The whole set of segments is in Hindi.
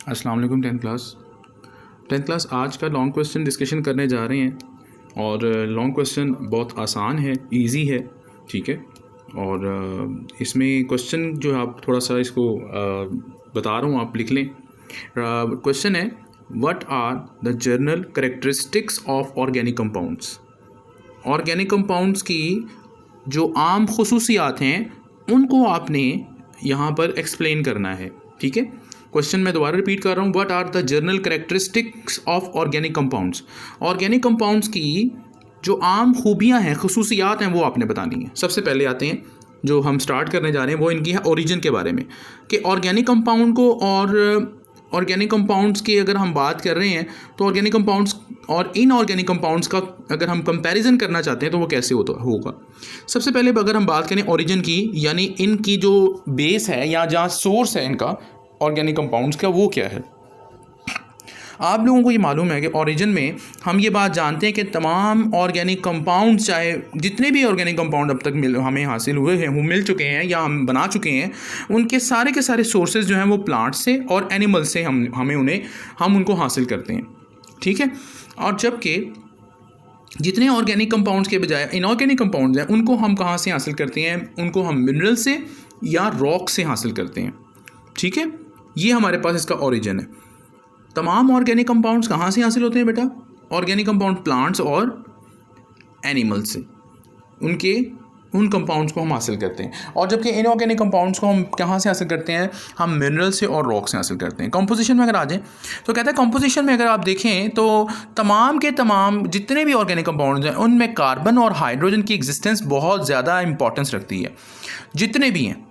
अस्सलाम वालेकुम। टेंथ क्लास आज का लॉन्ग क्वेश्चन डिस्कशन करने जा रहे हैं और लॉन्ग क्वेश्चन बहुत आसान है, इजी है, ठीक है। और इसमें क्वेश्चन जो है आप थोड़ा सा इसको बता रहा हूँ, आप लिख लें। क्वेश्चन है, what are the general characteristics of organic compounds. Organic compounds की जो आम खुसूसियात हैं उनको आपने यहाँ पर एक्सप्लेन करना है, ठीक है। क्वेश्चन मैं दोबारा रिपीट कर रहा हूँ, what are the general characteristics of organic compounds. Organic compounds की जो आम खूबियाँ हैं, खुसूसियात हैं, वो आपने बतानी है। सबसे पहले आते हैं, जो हम स्टार्ट करने जा रहे हैं वो इनकी है ओरिजिन के बारे में, कि ऑर्गेनिक कंपाउंड को और ऑर्गेनिक कंपाउंड्स की अगर हम बात कर रहे हैं तो ऑर्गेनिक कंपाउंड्स और इनऑर्गेनिक कंपाउंड्स का अगर हम कंपैरिजन करना चाहते हैं तो वो कैसे होगा। सबसे पहले अगर हम बात करें ओरिजिन की, यानी इनकी जो बेस है या जहाँ सोर्स है इनका ऑर्गेनिक कंपाउंड्स का, वो क्या है। आप लोगों को ये मालूम है कि ओरिजिन में हम ये बात जानते हैं कि तमाम ऑर्गेनिक कंपाउंड्स, चाहे जितने भी ऑर्गेनिक कंपाउंड अब तक हमें हासिल हुए हैं, वो मिल चुके हैं या हम बना चुके हैं, उनके सारे के सारे सोर्सेज जो हैं वो प्लांट्स से और एनिमल्स से हम उनको हासिल करते हैं, ठीक है। और जबकि जितने ऑर्गेनिक कंपाउंड्स के बजाय इनऑर्गेनिक कंपाउंड्स हैं उनको हम कहाँ से हासिल करते हैं, उनको हम मिनरल से या रॉक से हासिल करते हैं, ठीक है। ये हमारे पास इसका ओरिजिन है। तमाम ऑर्गेनिक कंपाउंड्स कहाँ से हासिल होते हैं बेटा? ऑर्गेनिक कंपाउंड प्लांट्स और एनिमल्स से, उन कंपाउंड्स को हम हासिल करते हैं। और जबकि इनऑर्गेनिक कंपाउंड्स को हम कहाँ से हासिल करते हैं? हम मिनरल से और रॉक से हासिल करते हैं। कंपोजिशन में अगर आ जाए तो कहता है कंपोजिशन में अगर आप देखें तो तमाम के तमाम जितने भी ऑर्गेनिक कंपाउंड्स हैं उनमें कार्बन और हाइड्रोजन की एग्जिस्टेंस बहुत ज़्यादा इंपॉर्टेंस रखती है, जितने भी हैं।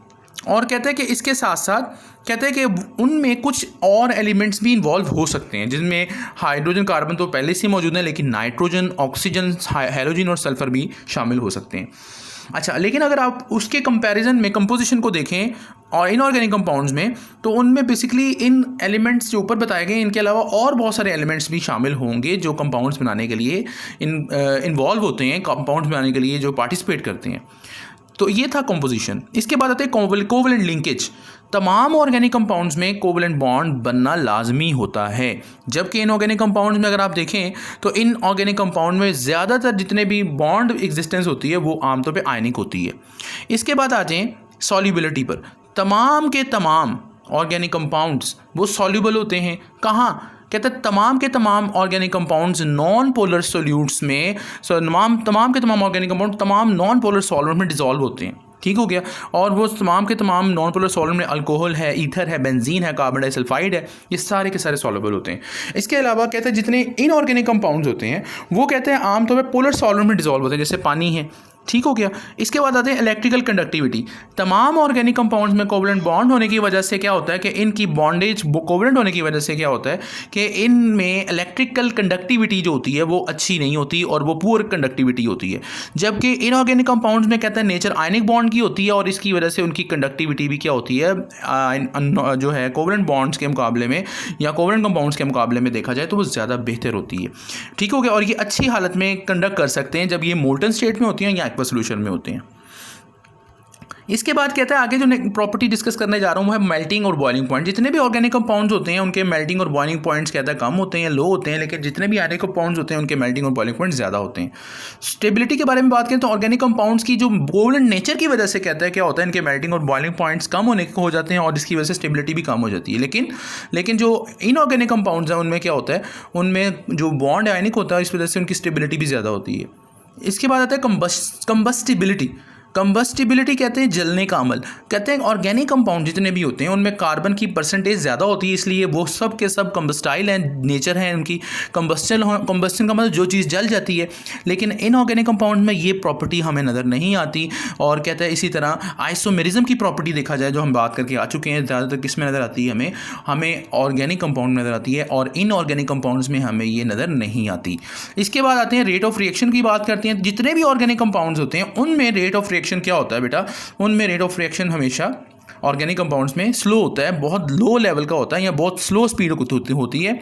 और कहते हैं कि इसके साथ साथ कहते हैं कि उनमें कुछ और एलिमेंट्स भी इन्वॉल्व हो सकते हैं, जिनमें हाइड्रोजन कार्बन तो पहले से मौजूद है, लेकिन नाइट्रोजन, ऑक्सीजन, हैलोजन और सल्फर भी शामिल हो सकते हैं। अच्छा, लेकिन अगर आप उसके कंपैरिजन में कंपोजिशन को देखें और इनऑर्गेनिक कंपाउंड्स में, तो उनमें बेसिकली इन एलिमेंट्स जो ऊपर बताए गए इनके अलावा और बहुत सारे एलिमेंट्स भी शामिल होंगे जो कंपाउंड्स बनाने के लिए इन्वॉल्व होते हैं, कंपाउंड्स बनाने के लिए जो पार्टिसिपेट करते हैं। तो ये था कंपोजिशन। इसके बाद आते हैं कोवलेंट लिंकेज। तमाम ऑर्गेनिक कंपाउंड्स में कोवलेंट बॉन्ड बनना लाजमी होता है, जबकि इनऑर्गेनिक कंपाउंड्स में अगर आप देखें तो इन ऑर्गेनिक कंपाउंड में ज़्यादातर जितने भी बॉन्ड एग्जिस्टेंस होती है वो आमतौर पे आयनिक होती है। इसके बाद आ जाएँ सॉल्युबिलिटी पर। तमाम के तमाम ऑर्गेनिक कंपाउंड्स वो सॉल्युबल होते हैं। कहाँ? कहते हैं तमाम के तमाम organic compounds non polar solutes में, तमाम के तमाम ऑर्गेनिक कंपाउंड तमाम नॉन पोलर सॉल्वेंट में डिसॉल्व होते हैं, ठीक हो गया। और वो तमाम के तमाम नॉन पोलर सॉल्वेंट में अल्कोहल है, ईथर है, बेंजीन है, कार्बन डाइसल्फाइड है, ये सारे के सारे सॉल्युबल होते हैं। इसके अलावा कहते हैं जितने इनऑर्गेनिक कंपाउंड्स होते हैं वो कहते हैं आमतौर पर पोलर सॉल्वेंट में डिसॉल्व होते हैं, जैसे पानी है, ठीक हो गया। इसके बाद आते हैं इलेक्ट्रिकल कंडक्टिविटी। तमाम ऑर्गेनिक कंपाउंड्स में कोवलेंट बॉन्ड होने की वजह से क्या होता है कि इनकी बॉन्डेज कोवलेंट होने की वजह से क्या होता है कि इनमें इलेक्ट्रिकल कंडक्टिविटी जो होती है वो अच्छी नहीं होती और वो पुअर कंडक्टिविटी होती है। जबकि इनऑर्गेनिक कंपाउंड्स में कहते हैं नेचर आयनिक बॉन्ड की होती है और इसकी वजह से उनकी कंडक्टिविटी भी क्या होती है, जो है कोवलेंट बॉन्ड्स के मुकाबले में या कोवलेंट कंपाउंड्स के मुकाबले में देखा जाए तो वो ज़्यादा बेहतर होती है, ठीक हो गया। और ये अच्छी हालत में कंडक्ट कर सकते हैं जब ये मोल्टन स्टेट में होती हैं या सोल्यूशन में होते हैं। इसके बाद कहता है आगे जो प्रॉपर्टी डिस्कस करने जा रहा हूँ वो है मेल्टिंग और बॉइलिंग पॉइंट। जितने भी ऑर्गेनिक कंपाउंड्स होते हैं उनके मेल्टिंग और बॉइलिंग पॉइंट्स कहता है कम होते हैं, लो होते हैं, लेकिन जितने भी ऑर्गेनिक कंपाउंड्स होते हैं उनके मेल्टिंग और बॉइलिंग पॉइंट ज़्यादा होते हैं। स्टेबिलिटी के बारे में बात करें तो ऑर्गेनिक कंपाउंड्स की जो कोवलेंट नेचर की वजह से कहता है क्या होता है, इनके मेल्टिंग और बॉइलिंग पॉइंट्स कम होने हो जाते हैं और इसकी वजह से स्टेबिलिटी भी कम हो जाती है। लेकिन जो इनऑर्गेनिक कंपाउंड्स हैं उनमें क्या होता है, उनमें जो बॉन्ड आयनिक होता है इस वजह से उनकी स्टेबिलिटी भी ज़्यादा होती है। इसके बाद आता है कंबस्टिबिलिटी कहते हैं जलने का अमल। कहते हैं ऑर्गेनिक कंपाउंड जितने भी होते हैं उनमें कार्बन की परसेंटेज ज़्यादा होती है, इसलिए वो सब के सब कंबस्टाइल हैं, नेचर है उनकी। कंबस्टन का मतलब जो चीज़ जल जाती है, लेकिन इनऑर्गेनिक कंपाउंड में ये प्रॉपर्टी हमें नज़र नहीं आती। और कहते हैं इसी तरह आइसोमेरिज्म की प्रॉपर्टी देखा जाए जो हम बात करके आ चुके हैं, ज़्यादातर किस में नज़र आती है, हमें ऑर्गेनिक कंपाउंड में नज़र आती है और इनऑर्गेनिक कंपाउंड्स में हमें ये नज़र नहीं आती। इसके बाद आते हैं रेट ऑफ रिएक्शन की बात करते हैं। जितने भी ऑर्गेनिक कंपाउंड्स होते हैं उनमें रेट ऑफ रिएक्शन क्या होता है बेटा, उनमें रेट ऑफ रिएक्शन हमेशा ऑर्गेनिक कंपाउंड्स में स्लो होता है, बहुत लो लेवल का होता है या बहुत स्लो स्पीड होती है।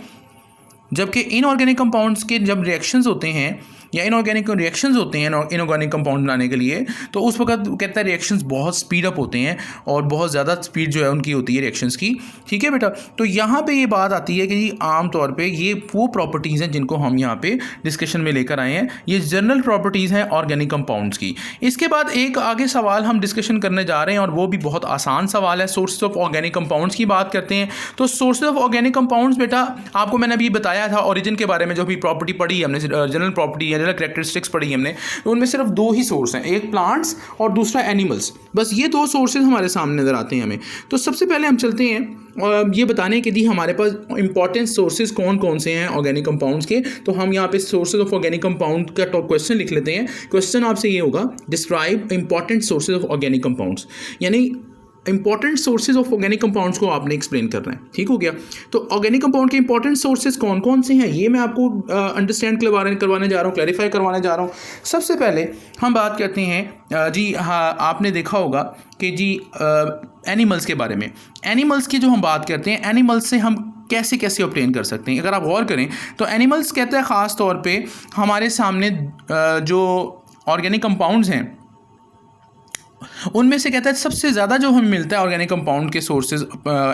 जबकि इनऑर्गेनिक कंपाउंड्स के जब रिएक्शंस होते हैं या इनऑर्गेनिक रिएक्शंस होते हैं इनऑर्गेनिक कंपाउंड बनाने के लिए, तो उस वक्त कहता है रिएक्शंस बहुत स्पीड अप होते हैं और बहुत ज़्यादा स्पीड जो है उनकी होती है रिएक्शंस की, ठीक है बेटा। तो यहाँ पे ये बात आती है कि जी आम तौर पे ये वो प्रॉपर्टीज़ हैं जिनको हम यहाँ पे डिस्कशन में लेकर आए हैं, ये जनरल प्रॉपर्टीज़ हैं ऑर्गेनिक कंपाउंड्स की। इसके बाद एक आगे सवाल हम डिस्कशन करने जा रहे हैं और वो भी बहुत आसान सवाल है, सोर्सेज ऑफ ऑर्गेनिक कंपाउंड्स की बात करते हैं। तो सोर्सेज ऑफ ऑर्गेनिक कंपाउंड्स बेटा आपको मैंने अभी बताया था ओरिजिन के बारे में, जो भी प्रॉपर्टी पढ़ी है हमने, जनरल प्रॉपर्टी या जनरल कैरेक्टरिस्टिक्स पढ़ी है हमने, तो उनमें सिर्फ दो ही सोर्स हैं, एक प्लांट्स और दूसरा एनिमल्स, बस ये दो सोर्सेज हमारे सामने नजर आते हैं हमें। तो सबसे पहले हम चलते हैं ये बताने के लिए हमारे पास इंपॉर्टेंट सोर्सेज कौन कौन से हैं ऑर्गेनिक कंपाउंड्स के। तो हम यहाँ पे सोर्सेज ऑफ ऑर्गेनिक कंपाउंड का क्वेश्चन लिख लेते हैं। क्वेश्चन आपसे ये होगा, describe important sources of organic compounds, यानी important sources of organic compounds को आपने एक्सप्लेन करना है, ठीक हो गया। तो ऑर्गेनिक कंपाउंड के इंपॉर्टेंट सोर्सेज कौन कौन से हैं ये मैं आपको अंडरस्टैंड करवाने जा रहा हूँ, क्लैरिफाई करवाने जा रहा हूँ। सबसे पहले हम बात करते हैं जी, हाँ आपने देखा होगा कि जी एनिमल्स के बारे में, एनिमल्स की जो हम बात करते हैं, एनिमल्स से हम कैसे कैसे ऑब्टेन कर सकते हैं। अगर आप गौर करें तो एनिमल्स कहते हैं ख़ास तौर पे हमारे सामने जो ऑर्गेनिक कंपाउंड्स हैं उनमें से कहता है सबसे ज़्यादा जो हमें मिलता है ऑर्गेनिक कंपाउंड के सोर्सेज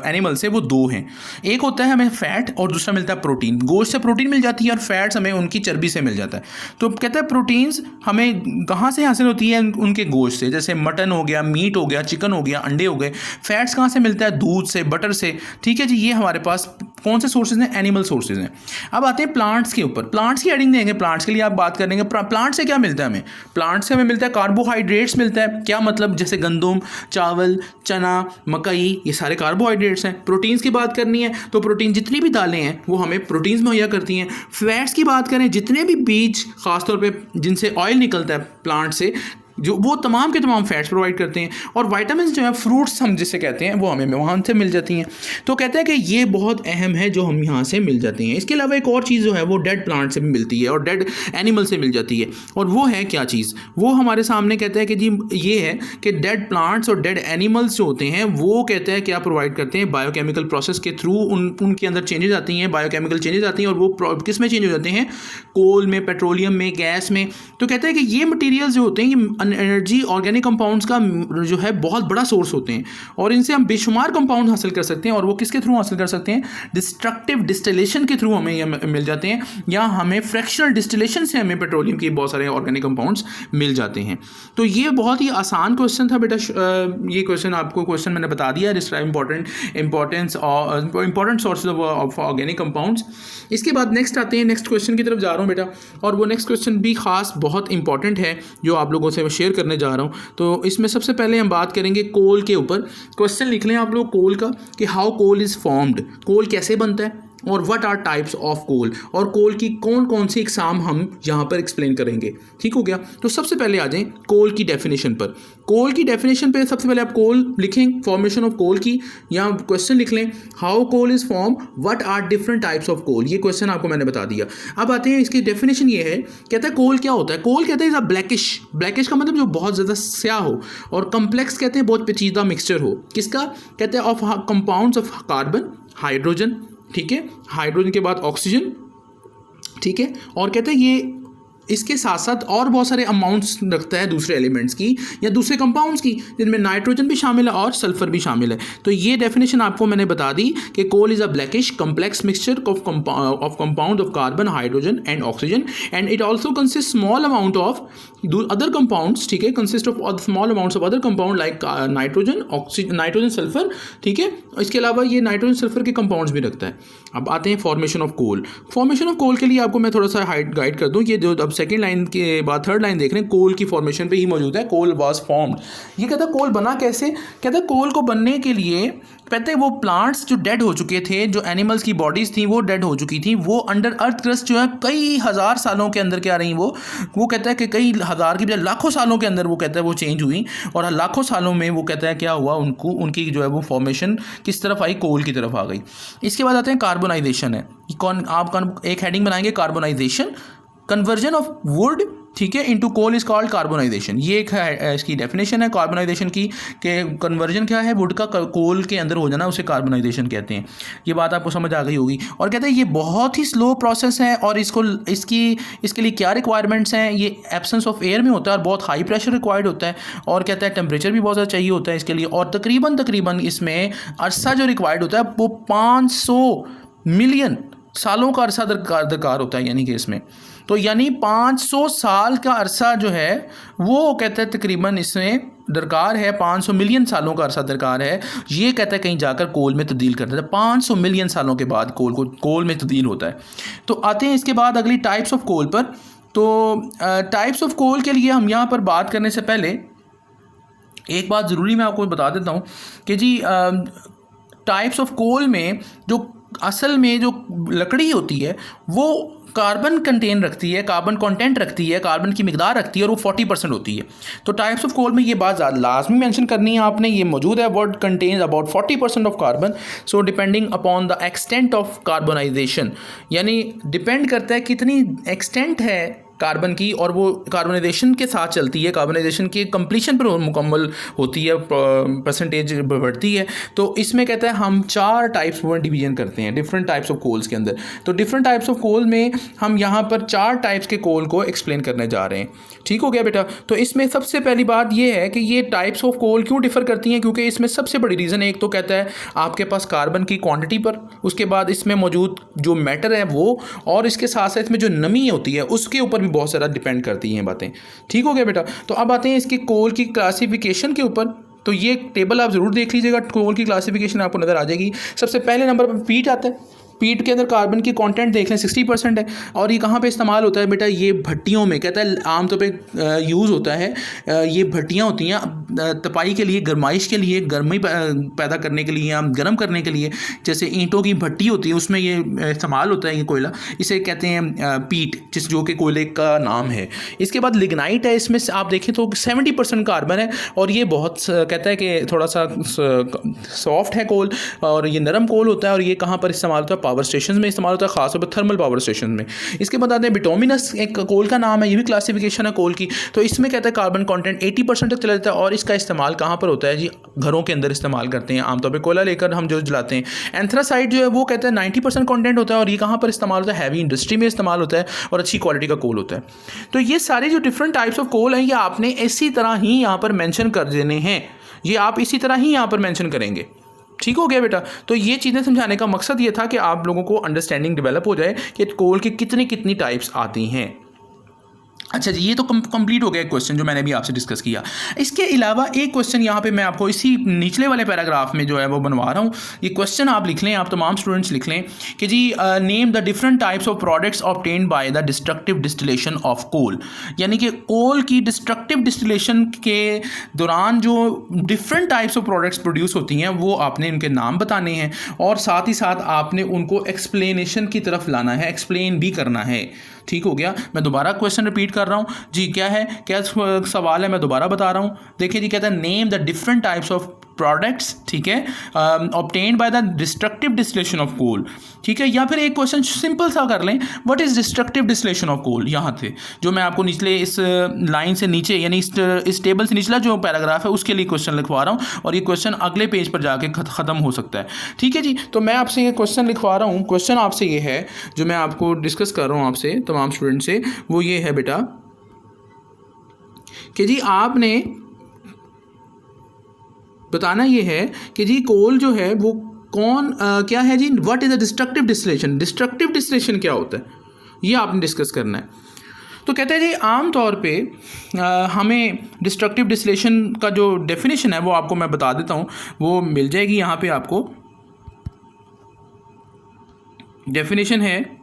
एनिमल से, वो दो हैं। एक होता है हमें फैट और दूसरा मिलता है प्रोटीन। गोश्त से प्रोटीन मिल जाती है और फैट्स हमें उनकी चर्बी से मिल जाता है। तो कहता है प्रोटीन्स हमें कहाँ से हासिल होती है, उनके गोश्त से, जैसे मटन हो गया, मीट हो गया, चिकन हो गया, अंडे हो गए। फैट्स कहाँ से मिलता है, दूध से, बटर से, ठीक है जी। ये हमारे पास कौन से सोर्सेज हैं, एनिमल सोर्सेज हैं। अब आते हैं प्लांट्स के ऊपर, प्लांट्स की हेडिंग देंगे, प्लांट्स के लिए आप बात करेंगे। प्लांट से क्या मिलता है हमें, प्लांट से हमें मिलता है कार्बोहाइड्रेट्स मिलता है। क्या मतलब, जैसे गंदम, चावल, चना, मकई, ये सारे कार्बोहाइड्रेट्स हैं। प्रोटीन्स की बात करनी है तो प्रोटीन जितनी भी दालें हैं वो हमें प्रोटीन्स मुहैया करती हैं। फैट्स की बात करें, जितने भी बीज खासतौर पे जिनसे ऑयल निकलता है प्लांट से, जो वो तमाम के तमाम फैट्स प्रोवाइड करते हैं। और विटामिन्स जो है, फ्रूट्स हम जिसे कहते हैं, वो हमें वहाँ से मिल जाती हैं। तो कहते हैं कि ये बहुत अहम है जो हम यहाँ से मिल जाती हैं। इसके अलावा एक और चीज़ जो है वो डेड प्लांट से भी मिलती है और डेड एनिमल से मिल जाती है। और वो है क्या चीज़, वो हमारे सामने कहते हैं कि जी ये है कि डेड प्लांट्स और डेड एनिमल्स जो होते हैं वो कहते हैं क्या प्रोवाइड करते हैं, बायोकेमिकल प्रोसेस के थ्रू उनके अंदर चेंजेस आती हैं, बायोकेमिकल चेंजेस आती हैं। और वो किस में चेंज हो जाते हैं, कोल में, पेट्रोलियम में, गैस में। तो कहते हैं कि ये मटीरियल्स जो होते हैं ये एनर्जी ऑर्गेनिक कंपाउंड्स का जो है बहुत बड़ा सोर्स होते हैं और इनसे हम बेशुमार कंपाउंड हासिल कर सकते हैं। और वो किसके थ्रू हासिल कर सकते हैं, डिस्ट्रक्टिव डिस्टिलेशन के थ्रू हमें ये मिल जाते हैं, या हमें फ्रैक्शनल डिस्टिलेशन से हमें पेट्रोलियम के बहुत सारे ऑर्गेनिक कंपाउंड्स मिल जाते हैं। तो ये बहुत ही आसान क्वेश्चन था बेटा। ये क्वेश्चन आपको क्वेश्चन मैंने बता दिया, describe important sources of organic compounds. इसके बाद नेक्स्ट आते हैं, नेक्स्ट क्वेश्चन की तरफ जा रहा हूँ बेटा। और वो नेक्स्ट क्वेश्चन भी खास बहुत इंपॉर्टेंट है जो आप लोगों से मैं शेयर करने जा रहा हूँ। तो इसमें सबसे पहले हम बात करेंगे कोल के ऊपर। क्वेश्चन लिख लें आप लोग कोल का, कि how coal is formed, coal कैसे बनता है, और what are types of coal, और कोल की कौन कौन सी इकसाम हम यहाँ पर एक्सप्लेन करेंगे, ठीक हो गया। तो सबसे पहले आ जाएं कोल की डेफिनेशन पर। कोल की डेफिनेशन पे सबसे पहले आप कोल लिखें, फॉर्मेशन ऑफ कोल की, या क्वेश्चन लिख लें how coal is form, what are different types of coal. ये क्वेश्चन आपको मैंने बता दिया। अब आते हैं इसकी डेफिनेशन। ये है, कहता है कोल क्या होता है, कोल कहते हैं ब्लैकिश, ब्लैकिश का मतलब जो बहुत ज़्यादा स्याह हो, और कम्प्लेक्स कहते हैं बहुत पेचीदा मिक्सचर हो। किसका, कहते हैं of compounds of carbon, hydrogen, ठीक है, हाइड्रोजन के बाद ऑक्सीजन, ठीक है, और कहते हैं ये इसके साथ साथ और बहुत सारे अमाउंट्स रखता है दूसरे एलिमेंट्स की या दूसरे कंपाउंड्स की, जिनमें नाइट्रोजन भी शामिल है और सल्फर भी शामिल है। तो ये डेफिनेशन आपको मैंने बता दी कि coal is a blackish complex mixture of compound of carbon, hydrogen and oxygen, and it also consist small amount of other compounds, ठीक है, consist of small amounts of other compound like nitrogen, oxygen, nitrogen, sulphur, ठीक है। इसके अलावा ये नाइट्रोजन सल्फर के कंपाउंड्स भी रखता है। अब आते हैं formation of coal. Formation of coal के लिए आपको मैं थोड़ा सा गाइड कर दूँ। ये जो अब सेकेंड लाइन के बाद थर्ड लाइन देख रहे हैं, कोल की फॉर्मेशन पे ही मौजूद है, कोल वाज फॉर्म्ड। ये कहता है कोल बना कैसे, कहता है कोल को बनने के लिए कहते हैं वो प्लांट्स जो डेड हो चुके थे, जो एनिमल्स की बॉडीज़ थी वो डेड हो चुकी थी, वो अंडर अर्थ क्रस्ट जो है कई हज़ार सालों के अंदर क्या रही, वो कहता है कि कई हज़ार की बजाय लाखों सालों के अंदर वो कहता है वो चेंज हुई, और लाखों सालों में वो कहता है क्या हुआ, उनकी जो है वो फॉर्मेशन किस तरफ आई, कोल की तरफ आ गई। इसके बाद आते हैं कार्बोनाइजेशन है। आप एक हेडिंग बनाएंगे कार्बोनाइजेशन, कन्वर्जन ऑफ वुड ठीक है, into coal is called carbonisation. ये एक है इसकी डेफिनेशन है कार्बोनाइजेशन की, कि कन्वर्जन क्या है, वुड का कोल के अंदर हो जाना, उसे कार्बोनाइजेशन कहते हैं। ये बात आपको समझ आ गई होगी। और कहते हैं ये बहुत ही स्लो प्रोसेस है, और इसके लिए क्या रिक्वायरमेंट्स हैं, ये एब्सेंस ऑफ एयर में होता है और बहुत हाई प्रेशर रिक्वायर्ड होता है, और कहता है टेम्परेचर भी बहुत ज़्यादा चाहिए होता है इसके लिए, और तकरीबन इसमें अरसा जो रिक्वायर्ड होता है वो 500 मिलियन सालों का अरसा दरकार होता है, यानी कि इसमें तो यानी 500 साल का अरसा जो है वो कहते हैं तकरीबन इसमें दरकार है, 500 मिलियन सालों का अरसा दरकार है। ये कहता है कहीं जाकर कोल में तब्दील करता है, 500 मिलियन सालों के बाद कोल में तब्दील होता है। तो आते हैं इसके बाद अगली टाइप्स ऑफ कोल पर। तो टाइप्स ऑफ कोल के लिए हम यहाँ पर बात करने से पहले एक बात ज़रूरी मैं आपको बता देता हूँ कि जी टाइप्स ऑफ कोल में जो असल में जो लकड़ी होती है वो कार्बन कंटेन रखती है, कार्बन कंटेंट रखती है, कार्बन की मिकदार रखती है, और वो 40% होती है। तो टाइप्स ऑफ कोल में ये बात लाजमी मेंशन करनी है आपने, ये मौजूद है, word contains about 40% of carbon, so depending upon the extent of carbonisation, यानी डिपेंड करता है कितनी एक्सटेंट है कार्बन की, और वो कार्बोनाइजेशन के साथ चलती है, कार्बोनाइजेशन के कंप्लीशन पर मुकम्मल होती है, परसेंटेज बढ़ती है। तो इसमें कहता है हम 4 टाइप्स में डिवीजन करते हैं डिफरेंट टाइप्स ऑफ कोल्स के अंदर। तो डिफरेंट टाइप्स ऑफ कोल में हम यहाँ पर 4 टाइप्स के कोल को एक्सप्लेन करने जा रहे हैं। ठीक हो गया बेटा। तो इसमें सबसे पहली बात यह है कि ये टाइप्स ऑफ कोल क्यों डिफर करती हैं, क्योंकि इसमें सबसे बड़ी रीज़न एक तो कहता है आपके पास कार्बन की क्वांटिटी पर, उसके बाद इसमें मौजूद जो मैटर है वो, और इसके साथ साथ इसमें जो नमी होती है उसके ऊपर बहुत सारा डिपेंड करती हैं बातें। ठीक हो गया बेटा। तो अब आते हैं इसके कोल की क्लासिफिकेशन के ऊपर। तो ये टेबल आप ज़रूर देख लीजिएगा, कोल की क्लासिफिकेशन आपको नज़र आ जाएगी। सबसे पहले नंबर पर पीट आता है। पीट के अंदर कार्बन की कंटेंट देख लें 60% है, और ये कहाँ पे इस्तेमाल होता है बेटा, ये भट्टियों में कहता है आमतौर पे यूज़ होता है। ये भट्टियाँ होती हैं तपाई के लिए, गरमाइश के लिए, गर्मी पैदा करने के लिए या गर्म करने के लिए, जैसे ईंटों की भट्टी होती है उसमें ये इस्तेमाल होता है ये कोयला, इसे कहते हैं पीट, जो कि कोयले का नाम है। इसके बाद लिग्नाइट है, इसमें आप देखें तो 70% कार्बन है, और ये बहुत कहता है कि थोड़ा सा सॉफ्ट है कोल, और ये नरम कोल होता है, और ये कहाँ पर इस्तेमाल होता है, पावर स्टेशन में इस्तेमाल होता है, खासतौर पर थर्मल पावर स्टेशन में। इसके बाद आते हैं बिटोमिनस, एक कोल का नाम है, ये भी क्लासिफिकेशन है कोल की। तो इसमें कहता है कार्बन कंटेंट 80% तक चला जाता है, और इसका इस्तेमाल कहाँ पर होता है जी, घरों के अंदर इस्तेमाल करते हैं आमतौर पर, कोयला लेकर हम जो जलाते हैं। एंथ्रासाइड जो है वो कहता है 90% कंटेंट होता है, और ये कहाँ पर इस्तेमाल होता है, हैवी इंडस्ट्री में इस्तेमाल होता है, और अच्छी क्वालिटी का कोल होता है। तो ये सारे जो डिफरेंट टाइप्स ऑफ कोल हैं ये आपने इसी तरह ही यहाँ पर मैंशन कर देने हैं, ये आप इसी तरह ही यहाँ पर मैंशन करेंगे। ठीक हो गया बेटा। तो ये चीज़ें समझाने का मकसद ये था कि आप लोगों को अंडरस्टैंडिंग डेवलप हो जाए कि कोल की कितनी टाइप्स आती हैं। अच्छा जी, ये तो कंप्लीट हो गया एक क्वेश्चन जो मैंने भी आपसे डिस्कस किया। इसके अलावा एक क्वेश्चन यहाँ पे मैं आपको इसी निचले वाले पैराग्राफ में जो है वो बनवा रहा हूँ। ये क्वेश्चन आप लिख लें, आप तमाम स्टूडेंट्स लिख लें कि जी name the different types of products obtained by the destructive distillation of coal, यानी कि कोल की डिस्ट्रक्टिव डिस्टिलेशन के दौरान जो different types of products produce होती हैं वो आपने उनके नाम बताने हैं, और साथ ही साथ आपने उनको एक्सप्लेनेशन की तरफ लाना है, एक्सप्लेन भी करना है। ठीक हो गया। मैं दोबारा क्वेश्चन रिपीट कर रहा हूँ जी, क्या सवाल है, मैं दोबारा बता रहा हूँ। देखिए जी, कहता है name the different types of products, ठीक है, obtained by the destructive distillation of coal, ठीक है। या फिर एक क्वेश्चन सिंपल सा कर लें, what is destructive distillation of coal. यहाँ थे जो मैं आपको निचले इस लाइन से नीचे, यानी इस टेबल से निचला जो पैराग्राफ है उसके लिए क्वेश्चन लिखवा रहा हूँ, और ये क्वेश्चन अगले पेज पर जाके ख़त्म हो सकता है। ठीक है जी। तो मैं आपसे ये क्वेश्चन लिखवा रहा हूँ। क्वेश्चन आपसे ये है जो मैं आपको डिस्कस कर रहा हूँ आपसे तमाम स्टूडेंट से, वो ये है बेटा कि जी आपने बताना ये है कि जी कोल जो है वो क्या है जी, what is the destructive distillation. Destructive distillation क्या होता है ये आपने डिस्कस करना है। तो कहते हैं जी आम तौर पे हमें डिस्ट्रक्टिव डिस्टिलेशन का जो डेफिनेशन है वो आपको मैं बता देता हूँ, वो मिल जाएगी यहाँ पे आपको। डेफिनेशन है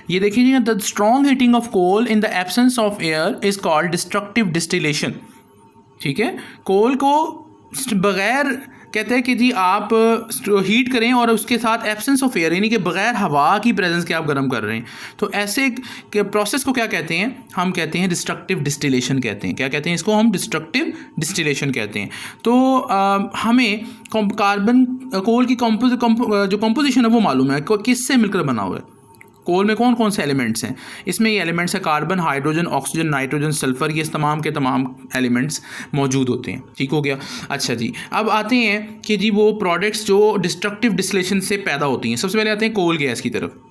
ये देखिए, the strong heating of coal in the absence of air is called destructive distillation. ठीक है, कोल को बगैर कहते हैं कि जी आप हीट करें और उसके साथ एब्सेंस ऑफ एयर यानी कि बग़ैर हवा की प्रेजेंस के आप गर्म कर रहे हैं, तो ऐसे के प्रोसेस को क्या कहते हैं? हम कहते हैं डिस्ट्रक्टिव डिस्टिलेशन कहते हैं। क्या कहते हैं इसको? हम डिस्ट्रक्टिव डिस्टिलेशन कहते हैं। तो हमें कार्बन कोल की जो कंपोजिशन है वो मालूम है, किससे मिलकर बना हुआ है। कोल में कौन कौन से एलिमेंट्स हैं? इसमें ये एलिमेंट्स है carbon, hydrogen, oxygen, nitrogen, sulphur, ये तमाम के तमाम एलिमेंट्स मौजूद होते हैं। ठीक हो गया। अच्छा जी, अब आते हैं कि जी वो प्रोडक्ट्स जो डिस्ट्रक्टिव डिस्टिलेशन से पैदा होती हैं। सबसे पहले आते हैं कोल गैस की तरफ।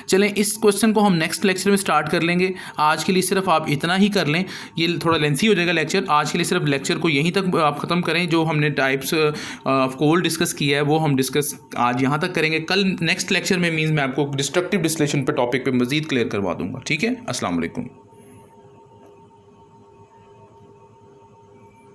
चलें, इस क्वेश्चन को हम नेक्स्ट लेक्चर में स्टार्ट कर लेंगे। आज के लिए सिर्फ आप इतना ही कर लें, ये थोड़ा लेंथी हो जाएगा लेक्चर। आज के लिए सिर्फ लेक्चर को यहीं तक आप ख़त्म करें। जो हमने टाइप्स ऑफ कोल डिस्कस किया है वो हम डिस्कस आज यहाँ तक करेंगे। कल नेक्स्ट लेक्चर में मीन्स मैं आपको डिस्ट्रक्टिव डिस्टिलेशन पे टॉपिक पे मज़ीद क्लियर करवा दूँगा। ठीक है, अस्सलाम वालेकुम।